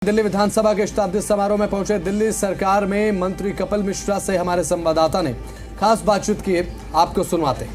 दिल्ली विधानसभा के शताब्दी समारोह में पहुंचे दिल्ली सरकार में मंत्री कपिल मिश्रा से हमारे संवाददाता ने खास बातचीत की। आपको सुनवाते हैं।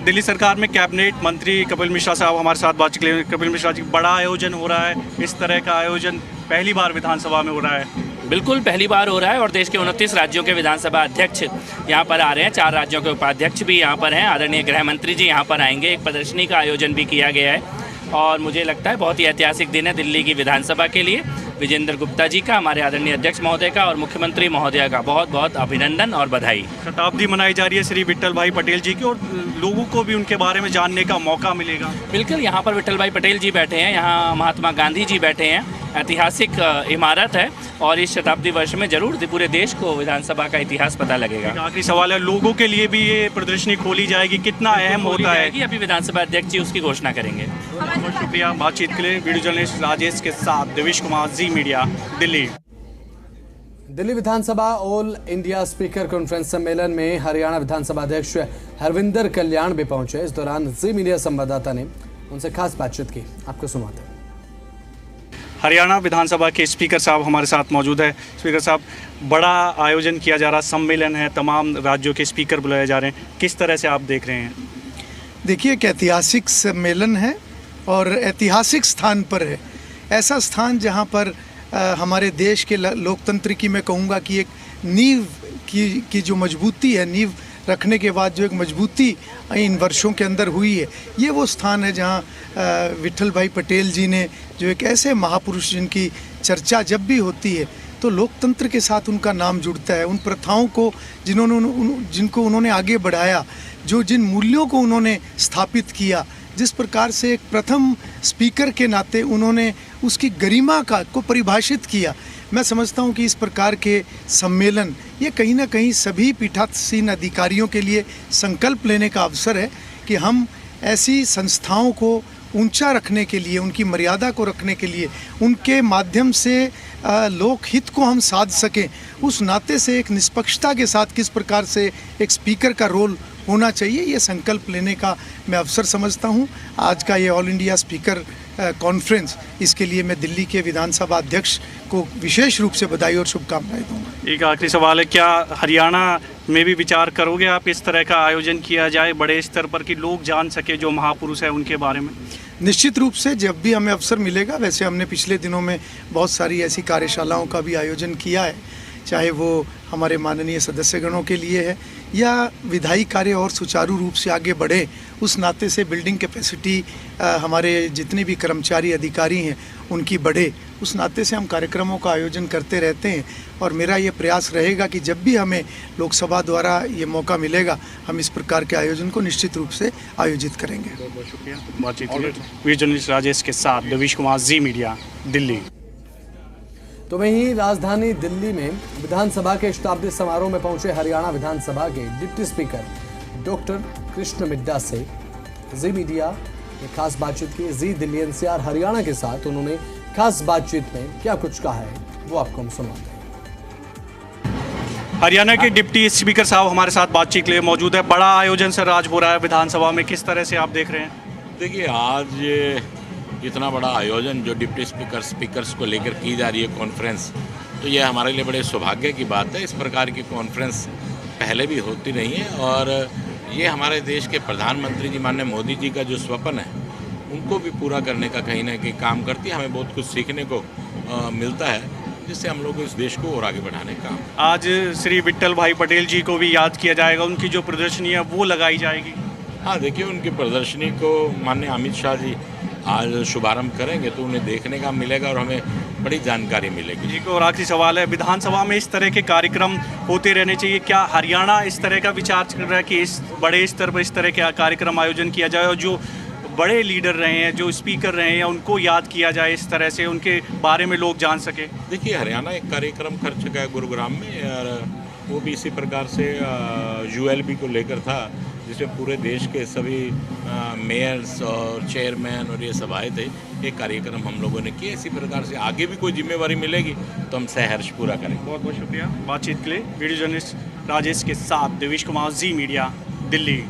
दिल्ली सरकार में कैबिनेट मंत्री कपिल मिश्रा साहब हमारे साथ बातचीत के लिए। कपिल मिश्रा जी, बड़ा आयोजन हो रहा है, इस तरह का आयोजन पहली बार विधानसभा में हो रहा है। बिल्कुल पहली बार हो रहा है और देश के 29 राज्यों के विधानसभा अध्यक्ष यहाँ पर आ रहे हैं। 4 राज्यों के उपाध्यक्ष भी यहाँ पर हैं। आदरणीय गृह मंत्री जी यहाँ पर आएंगे। एक प्रदर्शनी का आयोजन भी किया गया है और मुझे लगता है बहुत ही ऐतिहासिक दिन है दिल्ली की विधानसभा के लिए। विजेंद्र गुप्ता जी का, हमारे आदरणीय अध्यक्ष महोदय का और मुख्यमंत्री महोदय का बहुत बहुत अभिनंदन और बधाई। शताब्दी मनाई जा रही है श्री विट्ठल भाई पटेल जी की और लोगों को भी उनके बारे में जानने का मौका मिलेगा। बिल्कुल, यहाँ पर विट्ठल भाई पटेल जी बैठे हैं, यहाँ महात्मा गांधी जी बैठे हैं। ऐतिहासिक इमारत है और इस शताब्दी वर्ष में जरूर पूरे देश को विधानसभा का इतिहास पता लगेगा। आखिरी सवाल है, लोगों के लिए भी ये प्रदर्शनी खोली जाएगी, कितना अहम होता है? अभी विधानसभा अध्यक्ष जी उसकी घोषणा करेंगे। बहुत शुक्रिया बातचीत के लिए। वीडियो जर्नलिस्ट राजेश के साथ देवेश कुमार, जी मीडिया, दिल्ली। दिल्ली विधानसभा ऑल इंडिया स्पीकर कॉन्फ्रेंस सम्मेलन में हरियाणा विधानसभा अध्यक्ष हरविंदर कल्याण भी पहुंचे। इस दौरान जी मीडिया संवाददाता ने उनसे खास बातचीत की। आपको सुनाते हैं। हरियाणा विधानसभा के स्पीकर साहब हमारे साथ मौजूद है। स्पीकर साहब, बड़ा आयोजन किया जा रहा, सम्मेलन है, तमाम राज्यों के स्पीकर बुलाए जा रहे हैं, किस तरह से आप देख रहे हैं? देखिए, एक ऐतिहासिक सम्मेलन है और ऐतिहासिक स्थान पर है। ऐसा स्थान जहां पर हमारे देश के लोकतंत्र की, मैं कहूँगा कि एक नींव की जो मजबूती है, नींव रखने के बाद जो एक मजबूती इन वर्षों के अंदर हुई है, ये वो स्थान है जहाँ विट्ठल भाई पटेल जी ने, जो एक ऐसे महापुरुष जिनकी चर्चा जब भी होती है तो लोकतंत्र के साथ उनका नाम जुड़ता है। उन प्रथाओं को जिनको उन्होंने आगे बढ़ाया, जिन मूल्यों को उन्होंने स्थापित किया, जिस प्रकार से एक प्रथम स्पीकर के नाते उन्होंने उसकी गरिमा को परिभाषित किया। मैं समझता हूं कि इस प्रकार के सम्मेलन ये कहीं ना कहीं सभी पीठासीन अधिकारियों के लिए संकल्प लेने का अवसर है कि हम ऐसी संस्थाओं को ऊंचा रखने के लिए, उनकी मर्यादा को रखने के लिए, उनके माध्यम से लोकहित को हम साध सकें। उस नाते से एक निष्पक्षता के साथ किस प्रकार से एक स्पीकर का रोल होना चाहिए, ये संकल्प लेने का मैं अवसर समझता हूँ। आज का ये ऑल इंडिया स्पीकर कॉन्फ्रेंस, इसके लिए मैं दिल्ली के विधानसभा अध्यक्ष को विशेष रूप से बधाई और शुभकामनाएं दूंगा। एक आखिरी सवाल है, क्या हरियाणा में भी विचार करोगे आप इस तरह का आयोजन किया जाए बड़े स्तर पर कि लोग जान सके जो महापुरुष है उनके बारे में? निश्चित रूप से, जब भी हमें अवसर मिलेगा। वैसे हमने पिछले दिनों में बहुत सारी ऐसी कार्यशालाओं का भी आयोजन किया है, चाहे वो हमारे माननीय सदस्यगणों के लिए है या विधायी कार्य और सुचारू रूप से आगे बढ़े, उस नाते से बिल्डिंग कैपेसिटी हमारे जितने भी कर्मचारी अधिकारी हैं उनकी बढ़े, उस नाते से हम कार्यक्रमों का आयोजन करते रहते हैं। और मेरा ये प्रयास रहेगा कि जब भी हमें लोकसभा द्वारा ये मौका मिलेगा, हम इस प्रकार के आयोजन को निश्चित रूप से आयोजित करेंगे। बहुत बहुत शुक्रिया बातचीत के लिए। वीडियो जर्नलिस्ट राजेश के साथ देवेश कुमार, जी मीडिया, दिल्ली। तो वहीं राजधानी दिल्ली में विधानसभा के शताब्दी समारोह में पहुंचे हरियाणा विधानसभा के deputy speaker doctor Krishna Midda से जी मीडिया ने खास बातचीत की। जी दिल्ली एनसीआर हरियाणा के साथ उन्होंने खास बातचीत में क्या कुछ कहा है, वो आपको हम सुनाते हैं। हरियाणा के डिप्टी स्पीकर साहब हमारे साथ बातचीत के लिए मौजूद है। बड़ा आयोजन सर आज हो रहा है विधानसभा में, किस तरह से आप देख रहे हैं? देखिए, आज ये इतना बड़ा आयोजन जो डिप्टी स्पीकर्स को लेकर की जा रही है कॉन्फ्रेंस, तो ये हमारे लिए बड़े सौभाग्य की बात है। इस प्रकार की कॉन्फ्रेंस पहले भी होती नहीं है और ये हमारे देश के प्रधानमंत्री जी माननीय मोदी जी का जो स्वप्न है उनको भी पूरा करने का कहीं ना कहीं काम करती है। हमें बहुत कुछ सीखने को मिलता है, जिससे हम लोग इस देश को और आगे बढ़ाने का। आज श्री विट्ठल भाई पटेल जी को भी याद किया जाएगा, उनकी जो प्रदर्शनी है वो लगाई जाएगी। हाँ, देखिए, उनकी प्रदर्शनी को माननीय अमित शाह जी आज शुभारंभ करेंगे तो उन्हें देखने का मिलेगा और हमें बड़ी जानकारी मिलेगी। जी, और आखिरी सवाल है, विधानसभा में इस तरह के कार्यक्रम होते रहने चाहिए, क्या हरियाणा इस तरह का विचार कर रहा है कि इस बड़े स्तर पर इस तरह के कार्यक्रम आयोजन किया जाए और जो बड़े लीडर रहे हैं, जो स्पीकर रहे हैं, उनको याद किया जाए इस तरह से, उनके बारे में लोग जान सके? देखिए, हरियाणा एक कार्यक्रम कर चुका है गुरुग्राम में और वो भी इसी प्रकार से यूएलबी को लेकर था, जिसमें पूरे देश के सभी मेयर्स और चेयरमैन और ये सब आए थे। एक कार्यक्रम हम लोगों ने किया। इसी प्रकार से आगे भी कोई जिम्मेवारी मिलेगी तो हम सहर्ष पूरा करेंगे। बहुत बहुत शुक्रिया बातचीत के लिए। वीडियो जर्नलिस्ट राजेश के साथ देवेश कुमार, जी मीडिया, दिल्ली।